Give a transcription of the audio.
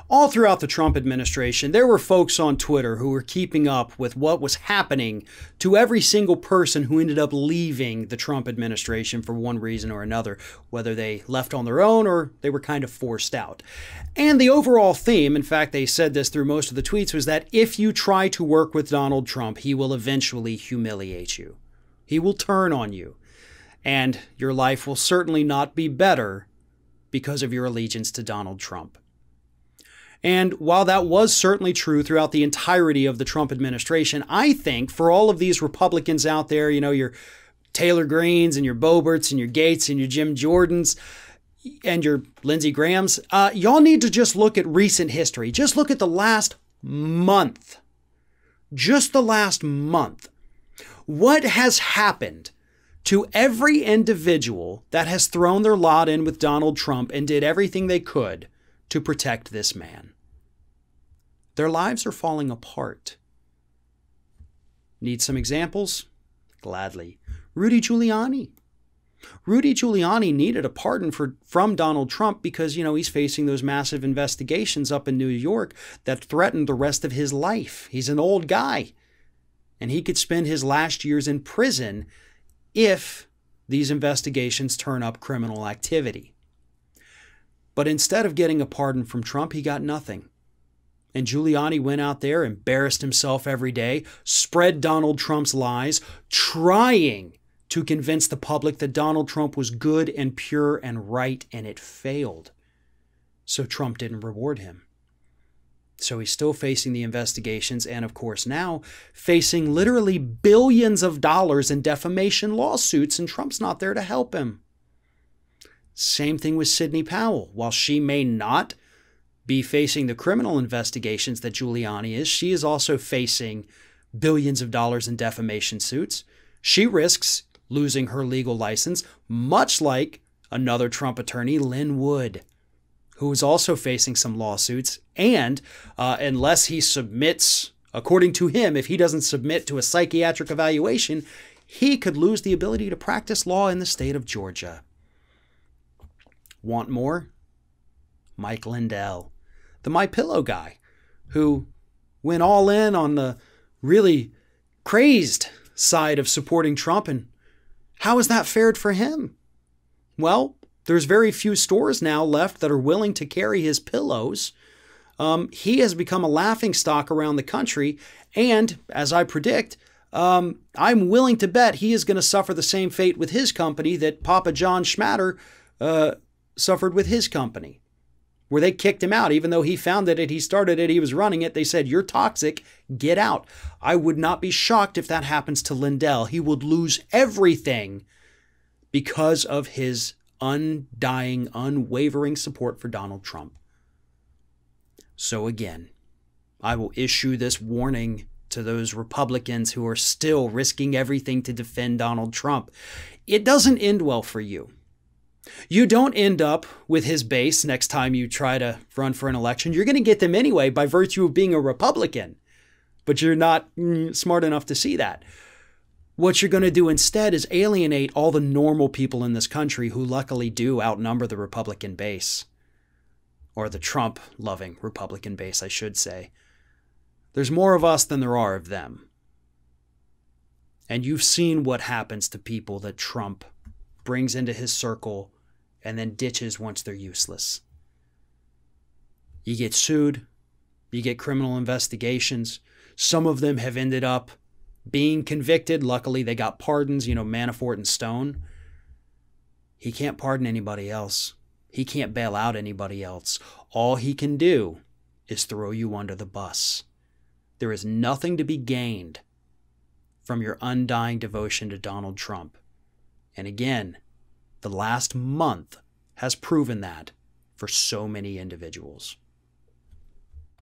All throughout the Trump administration, there were folks on Twitter who were keeping up with what was happening to every single person who ended up leaving the Trump administration for one reason or another, whether they left on their own or they were kind of forced out. And the overall theme, in fact, they said this through most of the tweets, was that if you try to work with Donald Trump, he will eventually humiliate you. He will turn on you. And your life will certainly not be better because of your allegiance to Donald Trump. And while that was certainly true throughout the entirety of the Trump administration, I think for all of these Republicans out there, you know, your Taylor Greens and your Boeberts and your Gates and your Jim Jordans and your Lindsey Grahams, y'all need to just look at recent history. Just look at the last month. Just the last month. What has happened to every individual that has thrown their lot in with Donald Trump and did everything they could to protect this man? Their lives are falling apart. Need some examples? Gladly. Rudy Giuliani. Rudy Giuliani needed a pardon from Donald Trump because, you know, he's facing those massive investigations up in New York that threatened the rest of his life. He's an old guy, and he could spend his last years in prison if these investigations turn up criminal activity. But instead of getting a pardon from Trump, he got nothing. And Giuliani went out there, embarrassed himself every day, spread Donald Trump's lies, trying to convince the public that Donald Trump was good and pure and right, and it failed. So Trump didn't reward him. So he's still facing the investigations and, of course, now facing literally billions of dollars in defamation lawsuits, and Trump's not there to help him. Same thing with Sidney Powell. While she may not be facing the criminal investigations that Giuliani is, she is also facing billions of dollars in defamation suits. She risks losing her legal license, much like another Trump attorney, Lin Wood, who is also facing some lawsuits. And unless he submits, according to him, if he doesn't submit to a psychiatric evaluation, he could lose the ability to practice law in the state of Georgia. Want more? Mike Lindell, the MyPillow guy, who went all in on the really crazed side of supporting Trump. And how has that fared for him? Well, there's very few stores now left that are willing to carry his pillows. He has become a laughingstock around the country. And as I predict, I'm willing to bet he is going to suffer the same fate with his company that Papa John Schmatter suffered with his company, where they kicked him out. Even though he founded it, he started it, he was running it, they said, "You're toxic, get out." I would not be shocked if that happens to Lindell. He would lose everything because of his undying, unwavering support for Donald Trump. So again, I will issue this warning to those Republicans who are still risking everything to defend Donald Trump. It doesn't end well for you. You don't end up with his base next time you try to run for an election. You're going to get them anyway by virtue of being a Republican, but you're not smart enough to see that. What you're going to do instead is alienate all the normal people in this country who luckily do outnumber the Republican base, or the Trump-loving Republican base, I should say. There's more of us than there are of them. And you've seen what happens to people that Trump brings into his circle and then ditches once they're useless. You get sued, you get criminal investigations. Some of them have ended up being convicted. Luckily, they got pardons, you know, Manafort and Stone. He can't pardon anybody else. He can't bail out anybody else. All he can do is throw you under the bus. There is nothing to be gained from your undying devotion to Donald Trump. And again, the last month has proven that for so many individuals.